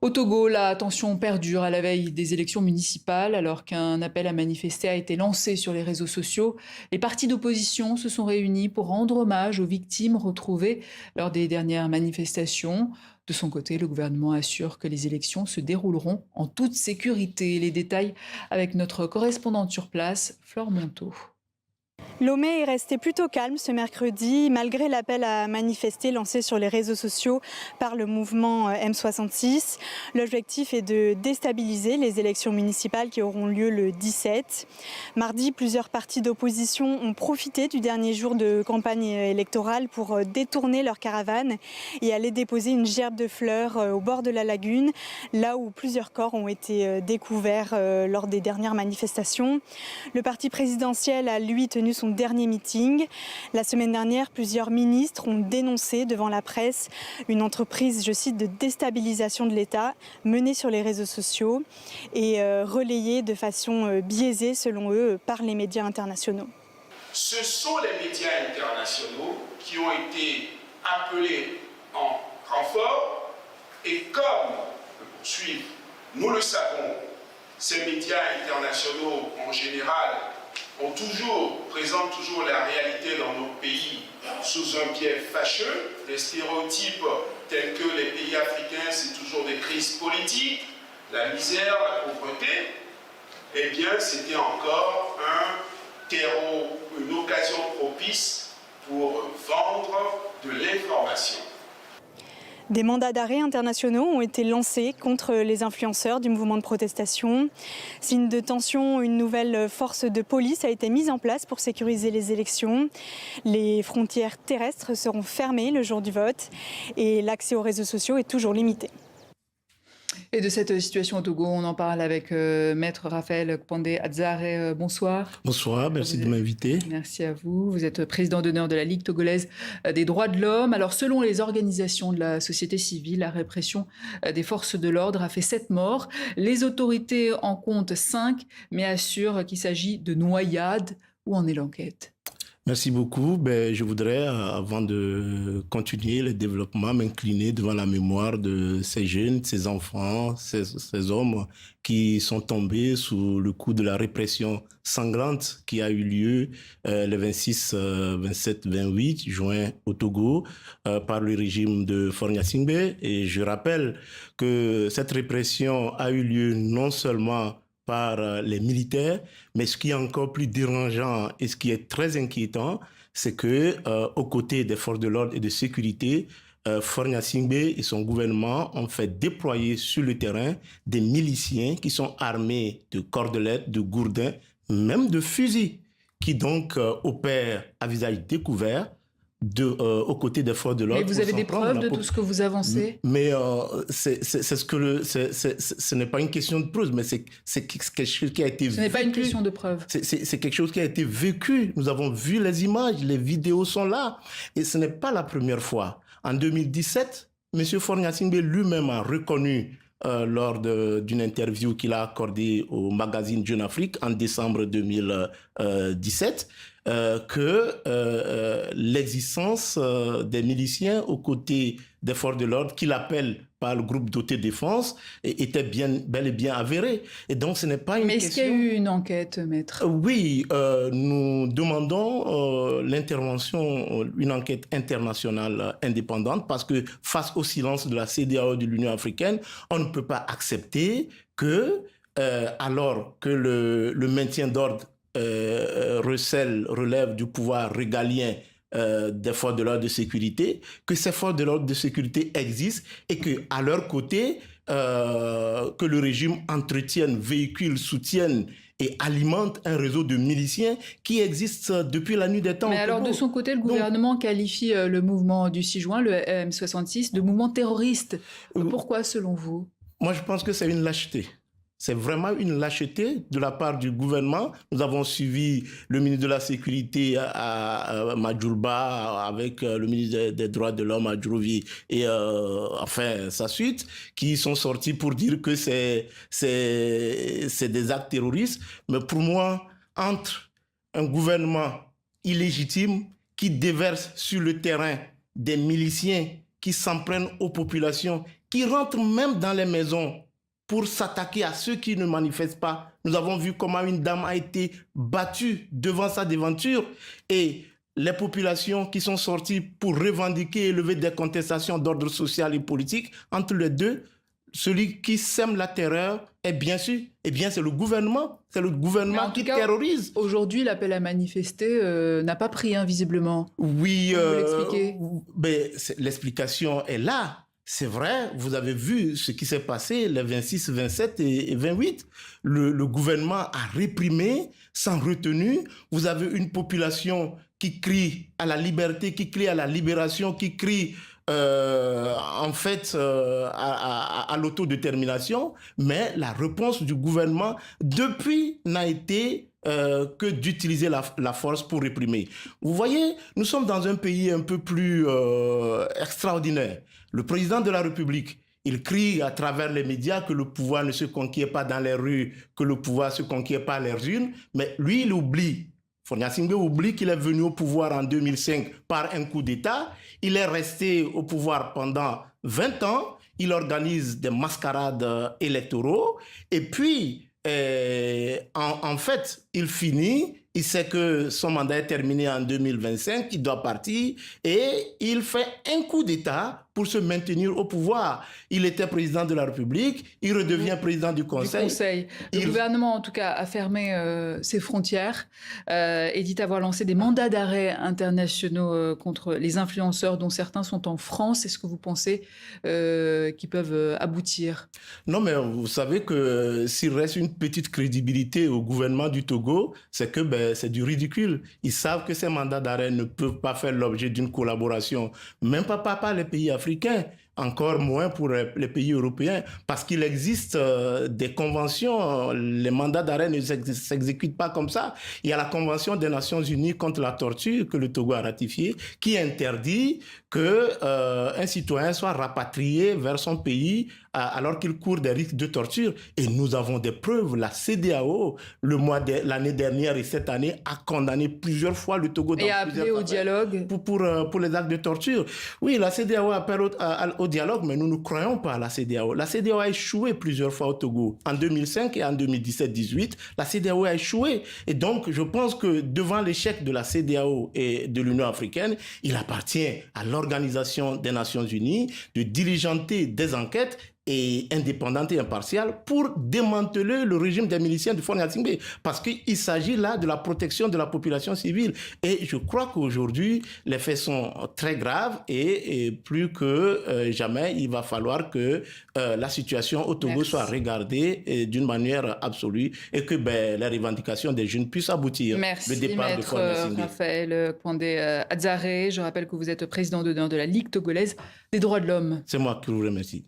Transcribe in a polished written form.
Au Togo, la tension perdure à la veille des élections municipales, alors qu'un appel à manifester a été lancé sur les réseaux sociaux. Les partis d'opposition se sont réunis pour rendre hommage aux victimes retrouvées lors des dernières manifestations. De son côté, le gouvernement assure que les élections se dérouleront en toute sécurité. Les détails avec notre correspondante sur place, Flore Monteau. Lomé est resté plutôt calme ce mercredi, malgré l'appel à manifester lancé sur les réseaux sociaux par le mouvement M66. L'objectif est de déstabiliser les élections municipales qui auront lieu le 17. Mardi, plusieurs partis d'opposition ont profité du dernier jour de campagne électorale pour détourner leur caravane et aller déposer une gerbe de fleurs au bord de la lagune, là où plusieurs corps ont été découverts lors des dernières manifestations. Le parti présidentiel a lui tenu son dernier meeting. La semaine dernière, plusieurs ministres ont dénoncé devant la presse une entreprise, je cite, de déstabilisation de l'État menée sur les réseaux sociaux et relayée de façon biaisée, selon eux, par les médias internationaux. Ce sont les médias internationaux qui ont été appelés en renfort et comme le poursuivre, nous le savons, ces médias internationaux en général présentent toujours la réalité dans nos pays sous un biais fâcheux, des stéréotypes tels que les pays africains, c'est toujours des crises politiques, la misère, la pauvreté. Eh bien, c'était encore un terreau, une occasion propice pour vendre de l'information. Des mandats d'arrêt internationaux ont été lancés contre les influenceurs du mouvement de protestation. Signe de tension, une nouvelle force de police a été mise en place pour sécuriser les élections. Les frontières terrestres seront fermées le jour du vote et l'accès aux réseaux sociaux est toujours limité. Et de cette situation au Togo, on en parle avec Maître Raphaël Kpandé Adzaré. Bonsoir. Bonsoir, merci de m'inviter. Merci à vous. Vous êtes président d'honneur de la Ligue togolaise des droits de l'homme. Alors, selon les organisations de la société civile, la répression des forces de l'ordre a fait 7 morts. Les autorités en comptent 5, mais assurent qu'il s'agit de noyades. Où en est l'enquête ? Merci beaucoup. Je voudrais, avant de continuer le développement, m'incliner devant la mémoire de ces jeunes, ces enfants, ces hommes qui sont tombés sous le coup de la répression sanglante qui a eu lieu le 26, 27, 28 juin au Togo par le régime de Faure Gnassingbé. Et je rappelle que cette répression a eu lieu non seulement par les militaires, mais ce qui est encore plus dérangeant et ce qui est très inquiétant, c'est que aux côtés des forces de l'ordre et de sécurité, Faure Gnassingbé et son gouvernement ont fait déployer sur le terrain des miliciens qui sont armés de cordelettes, de gourdins, même de fusils, qui donc opèrent à visage découvert aux côtés des forces de l'ordre. Mais vous avez des preuves de tout ce que vous avancez ? Mais ce n'est pas une question de preuve, mais c'est quelque chose qui a été vécu. Ce n'est pas une question de preuve. C'est quelque chose qui a été vécu. Nous avons vu les images, les vidéos sont là. Et ce n'est pas la première fois. En 2017, M. Faure Gnassingbé lui-même a reconnu lors d'une interview qu'il a accordée au magazine Jeune Afrique en décembre 2017, que l'existence des miliciens aux côtés des forces de l'ordre, qu'il appelle par le groupe d'autodéfense, était bel et bien avérée. Et donc ce n'est pas une question... Mais est-ce qu'il y a eu une enquête, maître ? Oui, nous demandons l'intervention, une enquête internationale indépendante, parce que face au silence de la CEDEAO de l'Union africaine, on ne peut pas accepter que, alors que le maintien d'ordre relève du pouvoir régalien des forces de l'ordre de sécurité, que ces forces de l'ordre de sécurité existent et que à leur côté, que le régime entretienne, véhicule, soutienne et alimente un réseau de miliciens qui existe depuis la nuit des temps. Mais alors, de son côté, le gouvernement qualifie le mouvement du 6 juin, le M66, de mouvement terroriste. Pourquoi, selon vous ? Moi, je pense que c'est une lâcheté. C'est vraiment une lâcheté de la part du gouvernement. Nous avons suivi le ministre de la Sécurité à Madjoulba avec le ministre des Droits de l'Homme à Djourovi et enfin sa suite, qui sont sortis pour dire que c'est des actes terroristes. Mais pour moi, entre un gouvernement illégitime qui déverse sur le terrain des miliciens qui s'en prennent aux populations, qui rentrent même dans les maisons pour s'attaquer à ceux qui ne manifestent pas. Nous avons vu comment une dame a été battue devant sa devanture et les populations qui sont sorties pour revendiquer et lever des contestations d'ordre social et politique, entre les deux, celui qui sème la terreur est bien sûr, eh bien c'est le gouvernement. C'est le gouvernement qui terrorise. Aujourd'hui, l'appel à manifester n'a pas pris, hein, visiblement. Oui, vous l'expliquez. L'explication est là. C'est vrai, vous avez vu ce qui s'est passé les 26, 27 et 28. Le gouvernement a réprimé sans retenue. Vous avez une population qui crie à la liberté, qui crie à la libération, qui crie à l'autodétermination. Mais la réponse du gouvernement, depuis, n'a été que d'utiliser la force pour réprimer. Vous voyez, nous sommes dans un pays un peu plus extraordinaire. Le président de la République, il crie à travers les médias que le pouvoir ne se conquiert pas dans les rues, que le pouvoir se conquiert par les urnes, mais lui, il oublie. Faure Gnassingbé oublie qu'il est venu au pouvoir en 2005 par un coup d'État. Il est resté au pouvoir pendant 20 ans. Il organise des mascarades électoraux. Et puis, en fait, il finit. Il sait que son mandat est terminé en 2025, il doit partir et il fait un coup d'État pour se maintenir au pouvoir. Il était président de la République, il redevient président du Conseil. Le gouvernement, en tout cas, a fermé ses frontières et dit avoir lancé des mandats d'arrêt internationaux contre les influenceurs, dont certains sont en France. Est-ce que vous pensez qu'ils peuvent aboutir? Non, mais vous savez que s'il reste une petite crédibilité au gouvernement du Togo, c'est que c'est du ridicule. Ils savent que ces mandats d'arrêt ne peuvent pas faire l'objet d'une collaboration, même pas par les pays africains, encore moins pour les pays européens, parce qu'il existe des conventions. Les mandats d'arrêt ne s'exécutent pas comme ça. Il y a la Convention des Nations Unies contre la torture que le Togo a ratifiée, qui interdit qu'un citoyen soit rapatrié vers son pays alors qu'il court des risques de torture. Et nous avons des preuves. La CEDEAO, l'année dernière et cette année, a condamné plusieurs fois le Togo et a appelé au dialogue pour les actes de torture. Oui, la CEDEAO appelle au dialogue, mais nous ne croyons pas à la CEDEAO. La CEDEAO a échoué plusieurs fois au Togo. En 2005 et en 2017-18, la CEDEAO a échoué. Et donc, je pense que devant l'échec de la CEDEAO et de l'Union africaine, il appartient à l'Organisation des Nations Unies de diligenter des enquêtes et indépendante et impartiale pour démanteler le régime des miliciens de Faure Gnassingbé, parce qu'il s'agit là de la protection de la population civile. Et je crois qu'aujourd'hui, les faits sont très graves et plus que jamais, il va falloir que la situation au Togo soit regardée d'une manière absolue et que les revendications des jeunes puissent aboutir. Merci, le départ Maître de Faure Gnassingbé. Raphaël Kwandé Adzaré. Je rappelle que vous êtes président d'honneur de la Ligue togolaise des droits de l'homme. C'est moi qui vous remercie.